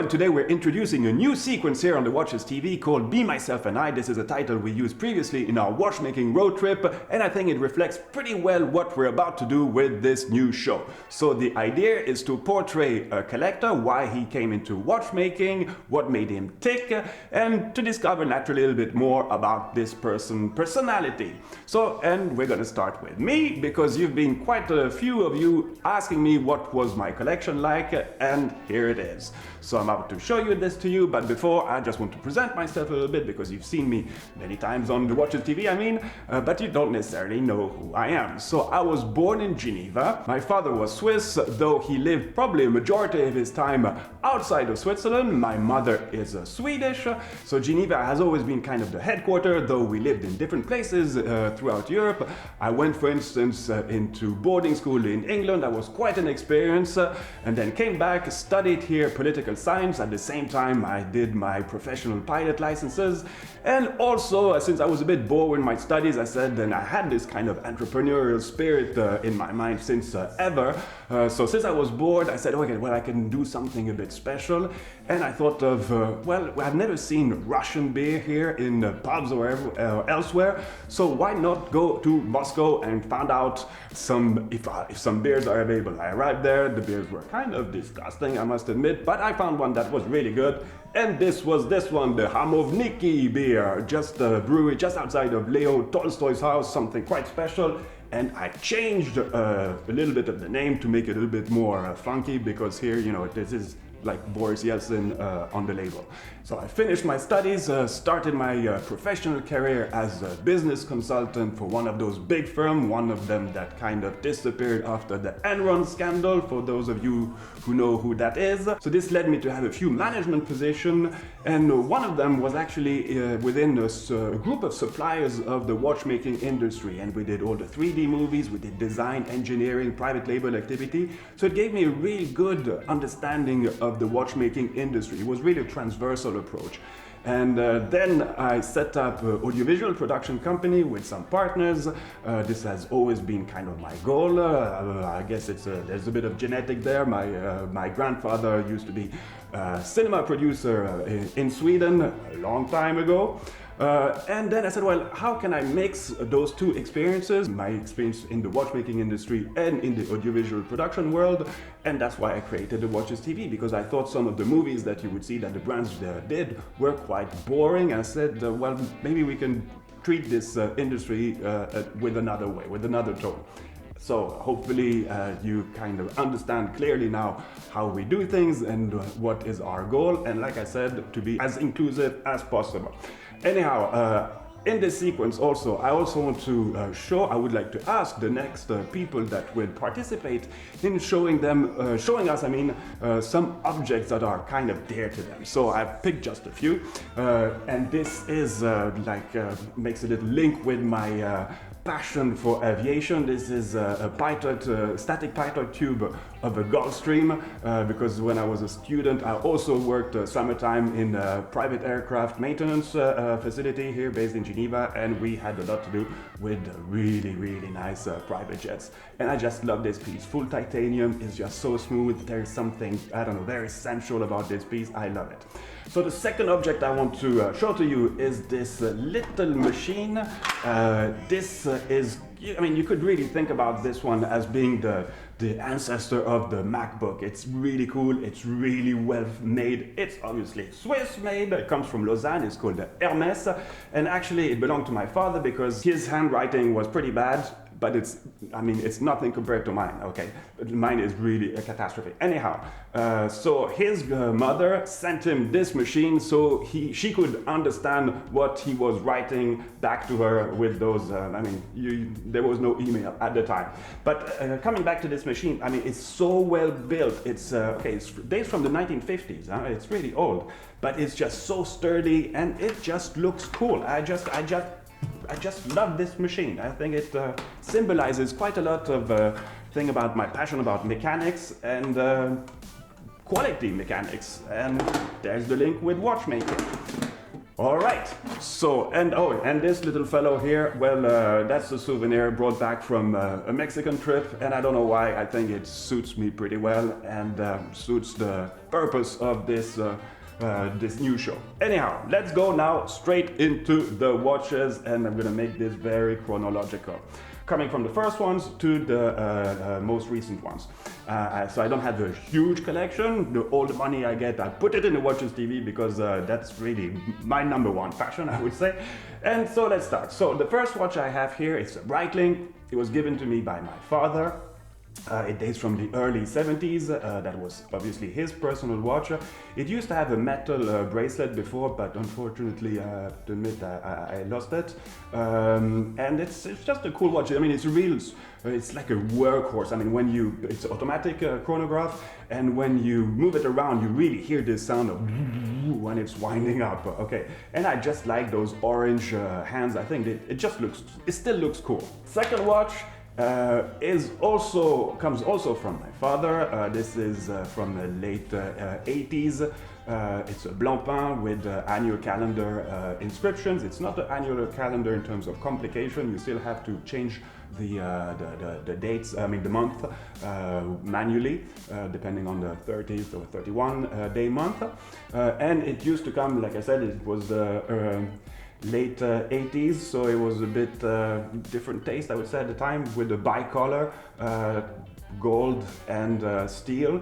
Well, today we're introducing a new sequence here on the Watches TV called Be Myself and I. This is a title we used previously in our watchmaking road trip, and I think it reflects pretty well what we're about to do with this new show. So the idea is to portray a collector, why he came into watchmaking, what made him tick, and to discover naturally a little bit more about this personality. So, and we're gonna start with me, because you've been quite a few of you asking me what was my collection like, and here it is. So I'm about to show you this to you, but before I just want to present myself a little bit, because you've seen me many times on the Watches TV, but you don't necessarily know who I am. So I was born in Geneva. My father was Swiss, though he lived probably a majority of his time outside of Switzerland. My mother is Swedish, so Geneva has always been kind of the headquarters, though we lived in different places throughout Europe. I went, for instance, into boarding school in England. That was quite an experience, and then came back, studied here political science. At the same time, I did my professional pilot licenses, and also since I was a bit bored with my studies, I said, and I had this kind of entrepreneurial spirit in my mind since ever. So since I was bored, I said, okay, well, I can do something a bit special, and I thought of, well, I've never seen Russian beer here in pubs or elsewhere, so why not go to Moscow and find out if some beers are available. I arrived there, the beers were kind of disgusting, I must admit, but I found one that was really good, and this was this one, the Hamovniki beer, just a brewery just outside of Leo Tolstoy's house, something quite special. And I changed a little bit of the name to make it a little bit more funky, because here, you know, this is like Boris Yeltsin on the label. So I finished my studies, started my professional career as a business consultant for one of those big firms, one of them that kind of disappeared after the Enron scandal, for those of you who know who that is. So this led me to have a few management positions, and one of them was actually within a group of suppliers of the watchmaking industry, and we did all the 3D movies, we did design, engineering, private label activity. So it gave me a really good understanding of the watchmaking industry. It was really a transversal approach. And then I set up an audiovisual production company with some partners. This has always been kind of my goal. I guess there's a bit of genetic there. My grandfather used to be a cinema producer in Sweden a long time ago. And then I said, well, how can I mix those two experiences, my experience in the watchmaking industry and in the audiovisual production world? And that's why I created the Watches TV, because I thought some of the movies that you would see that the brands did were quite boring. I said, well, maybe we can treat this industry with another way, with another tone. So hopefully you kind of understand clearly now how we do things and what is our goal, and like I said, to be as inclusive as possible. Anyhow, in this sequence also, I also want to I would like to ask the next people that will participate in showing us, some objects that are kind of dear to them. So I've picked just a few, and this is makes a little link with my passion for aviation. This is a static pilot tube of a Gulfstream, because when I was a student, I also worked summertime in a private aircraft maintenance facility here based in Geneva, and we had a lot to do with really, really nice private jets. And I just love this piece. Full titanium is just so smooth. There's something, I don't know, very sensual about this piece. I love it. So the second object I want to show to you is this little machine. This is, you could really think about this one as being the ancestor of the MacBook. It's really cool, it's really well made. It's obviously Swiss made, it comes from Lausanne, it's called the Hermès, and actually it belonged to my father because his handwriting was pretty bad, but it's nothing compared to mine, okay? Mine is really a catastrophe. Anyhow, so his mother sent him this machine so she could understand what he was writing back to her with those, there was no email at the time. But coming back to this machine, it's so well built. It's dates from the 1950s, it's really old, but it's just so sturdy and it just looks cool. I just love this machine. I think it symbolizes quite a lot of thing about my passion about mechanics and quality mechanics. And there's the link with watchmaking. All right, so, and this little fellow here, well, that's a souvenir brought back from a Mexican trip, and I don't know why, I think it suits me pretty well and suits the purpose of this new show. Anyhow, let's go now straight into the watches, and I'm gonna make this very chronological. Coming from the first ones to the most recent ones. So I don't have a huge collection. All the money I get, I put it in the Watches TV because that's really my number one passion, I would say. And so let's start. So the first watch I have here is a Breitling. It was given to me by my father. It dates from the early 70s. That was obviously his personal watch. It used to have a metal bracelet before, but unfortunately, I have to admit, I lost it. And it's just a cool watch. I mean, it's like a workhorse. I mean, it's automatic chronograph, and when you move it around, you really hear this sound of when it's winding up. Okay, and I just like those orange hands. I think it still looks cool. Second watch. Comes also from my father. This is from the late 80s. It's a Blancpain with annual calendar inscriptions. It's not an annual calendar in terms of complication. You still have to change the dates, I mean the month, manually, depending on the 30th or 31 day month. And it used to come, like I said, it was late 80s, so it was a bit different taste, I would say, at the time, with the bicolor, gold and steel.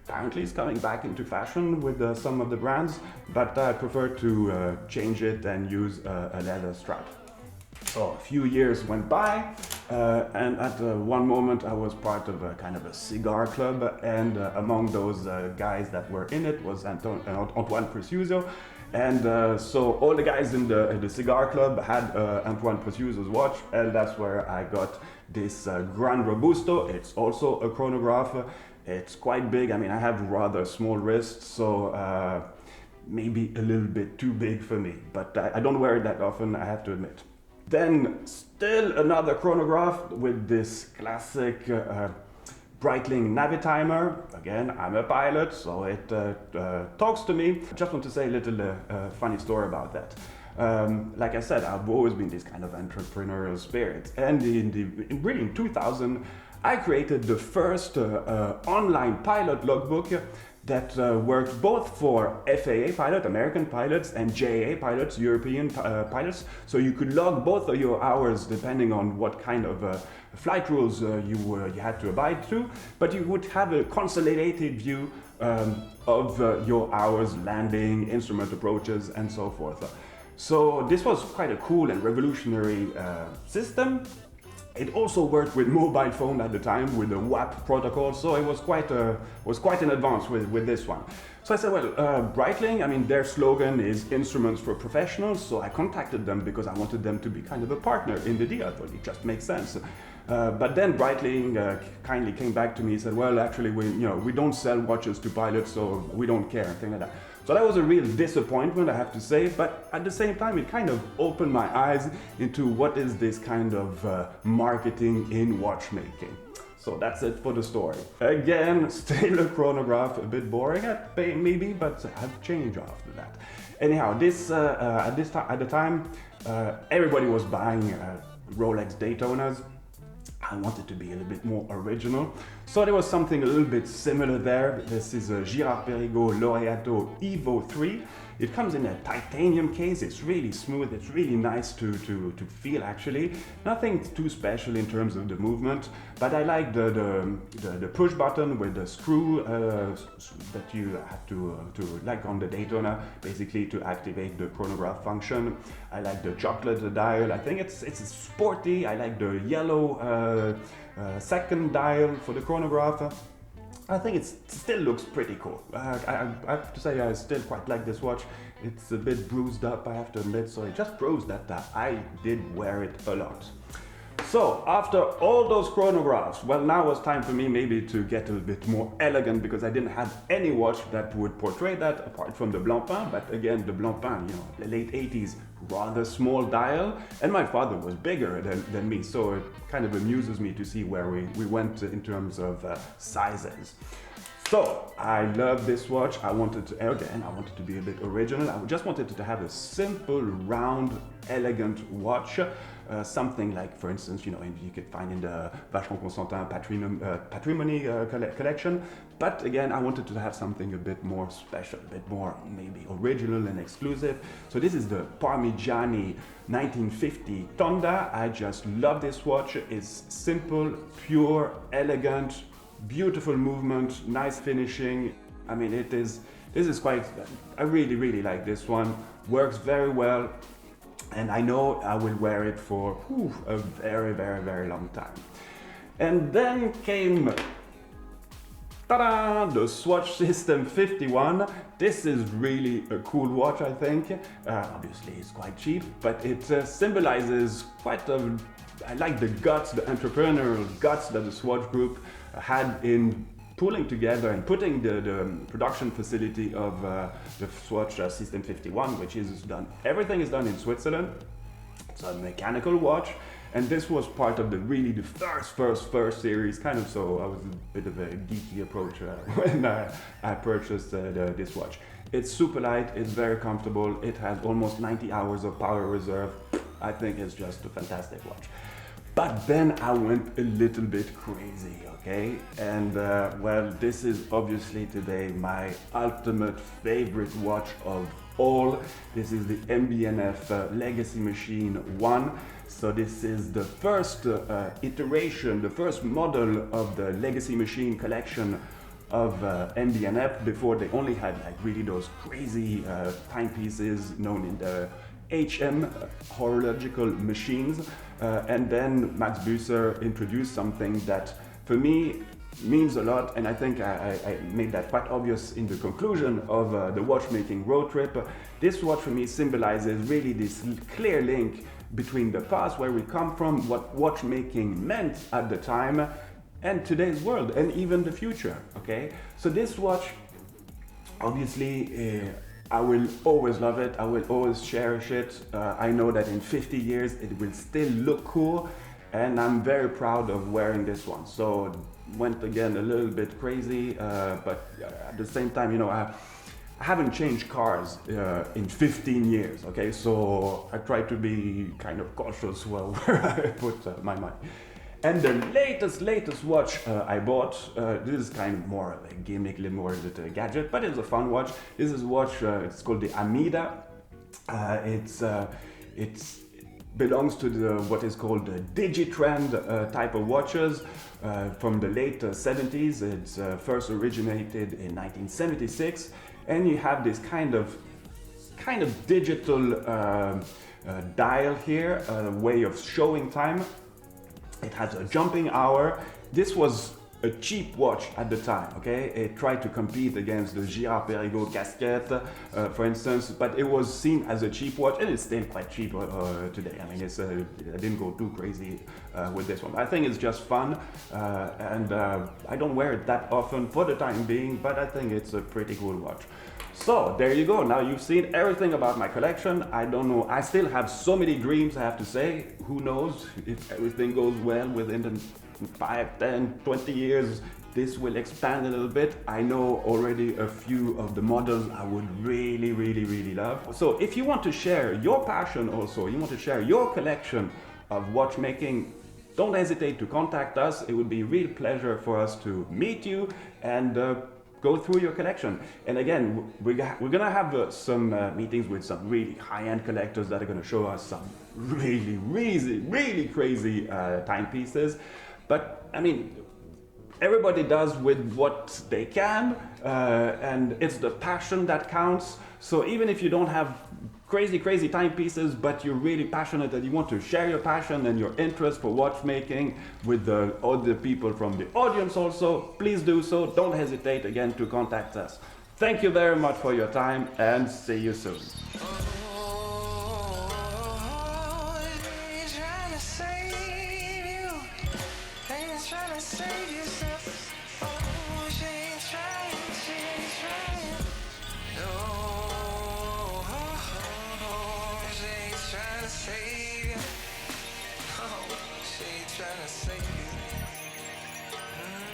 Apparently it's coming back into fashion with some of the brands, but I prefer to change it and use a leather strap. So a few years went by, and at one moment I was part of a kind of a cigar club, and among those guys that were in it was Antoine Preciuso. And so all the guys in the cigar club had Antoine Preciuso's watch, and that's where I got this Gran Robusto. It's also a chronograph. It's quite big. I mean, I have rather small wrists, so maybe a little bit too big for me, but I don't wear it that often, I have to admit. Then still another chronograph with this classic Breitling Navitimer. Again, I'm a pilot, so it talks to me. I just want to say a little funny story about that. Like I said, I've always been this kind of entrepreneurial spirit, and in 2000, I created the first online pilot logbook that worked both for FAA pilots, American pilots, and JAA pilots, European pilots. So you could log both of your hours depending on what kind of flight rules you had to abide to, but you would have a consolidated view of your hours, landing, instrument approaches, and so forth. So this was quite a cool and revolutionary system. It also worked with mobile phone at the time with the WAP protocol, so it was quite an advance with this one. So I said, well, Breitling, I mean, their slogan is instruments for professionals, so I contacted them because I wanted them to be kind of a partner in the deal. I thought it just makes sense. But then Breitling kindly came back to me and said, well, actually, we don't sell watches to pilots, so we don't care, and things like that. So that was a real disappointment, I have to say, but at the same time, it kind of opened my eyes into what is this kind of marketing in watchmaking. So that's it for the story. Again, still a chronograph, a bit boring maybe, but I've changed after that. Anyhow, at the time, everybody was buying Rolex Daytonas. I wanted to be a little bit more original. So there was something a little bit similar there. This is a Girard-Perregaux Laureato Evo 3. It comes in a titanium case. It's really smooth. It's really nice to feel, actually. Nothing too special in terms of the movement, but I like the push button with the screw that you have to like on the Daytona, basically to activate the chronograph function. I like the chocolate dial. I think it's sporty. I like the yellow second dial for the chronograph. I think it still looks pretty cool. I have to say I still quite like this watch. It's a bit bruised up, I have to admit, so it just proves that I did wear it a lot. So after all those chronographs, well, now was time for me maybe to get a bit more elegant, because I didn't have any watch that would portray that apart from the Blancpain. But again, the Blancpain, the late 80s, rather small dial, and my father was bigger than me, so it kind of amuses me to see where we went in terms of sizes. So I love this watch. I wanted to be a bit original. I just wanted to have a simple, round, elegant watch. Something like, for instance, you could find in the Vacheron Constantin Patrimony collection. But again, I wanted to have something a bit more special, a bit more maybe original and exclusive. So this is the Parmigiani 1950 Tonda. I just love this watch. It's simple, pure, elegant, beautiful movement, nice finishing. I mean, this is quite, I really like this one. Works very well. And I know I will wear it for a very long time. And then came, ta-da, the Swatch System 51. This is really a cool watch, I think. Obviously it's quite cheap, but it symbolizes quite I like the guts, the entrepreneurial guts that the Swatch Group had in pulling together and putting the production facility of the Swatch System 51, which is done, everything is done in Switzerland. It's a mechanical watch, and this was part of the first series, kind of, so I was a bit of a geeky approach when I purchased this watch. It's super light, it's very comfortable, it has almost 90 hours of power reserve. I think it's just a fantastic watch. But then I went a little bit crazy, okay? And well, this is obviously today my ultimate favorite watch of all. This is the MB&F Legacy Machine 1. So this is the first iteration, the first model of the Legacy Machine collection of MB&F. Before they only had like really those crazy timepieces known in the HM horological machines, and then Max Büsser introduced something that for me means a lot, and I think I made that quite obvious in the conclusion of the watchmaking road trip. This watch for me symbolizes really this clear link between the past, where we come from, what watchmaking meant at the time, and today's world, and even the future, okay? So this watch, obviously, I will always love it, I will always cherish it. I know that in 50 years it will still look cool, and I'm very proud of wearing this one. So went again a little bit crazy, but at the same time, I haven't changed cars in 15 years, okay? So I try to be kind of cautious where I put my money. And the latest watch I bought, this is kind of more of a gimmick, a little more of a gadget, but it's a fun watch. This is a watch, it's called the Amida. It belongs to what is called the Digitrend type of watches from the late 70s. It's first originated in 1976, and you have this kind of digital dial here, a way of showing time. It has a jumping hour. This was a cheap watch at the time, okay? It tried to compete against the Girard-Perregaux casquette, for instance, but it was seen as a cheap watch, and it's still quite cheap today. I mean, I didn't go too crazy with this one. I think it's just fun, and I don't wear it that often for the time being, but I think it's a pretty cool watch. So there you go. Now you've seen everything about my collection. I don't know, I still have so many dreams, I have to say. Who knows if everything goes well within the 5, 10, 20 years, this will expand a little bit. I know already a few of the models I would really love. So if you want to share your passion also, you want to share your collection of watchmaking, don't hesitate to contact us. It would be a real pleasure for us to meet you and go through your collection. And again, we're gonna have some meetings with some really high-end collectors that are gonna show us some really crazy timepieces. But I mean, everybody does with what they can, and it's the passion that counts. So even if you don't have crazy timepieces, but you're really passionate and you want to share your passion and your interest for watchmaking with the other people from the audience also, please do so. Don't hesitate again to contact us. Thank you very much for your time, and see you soon. Trying to save you.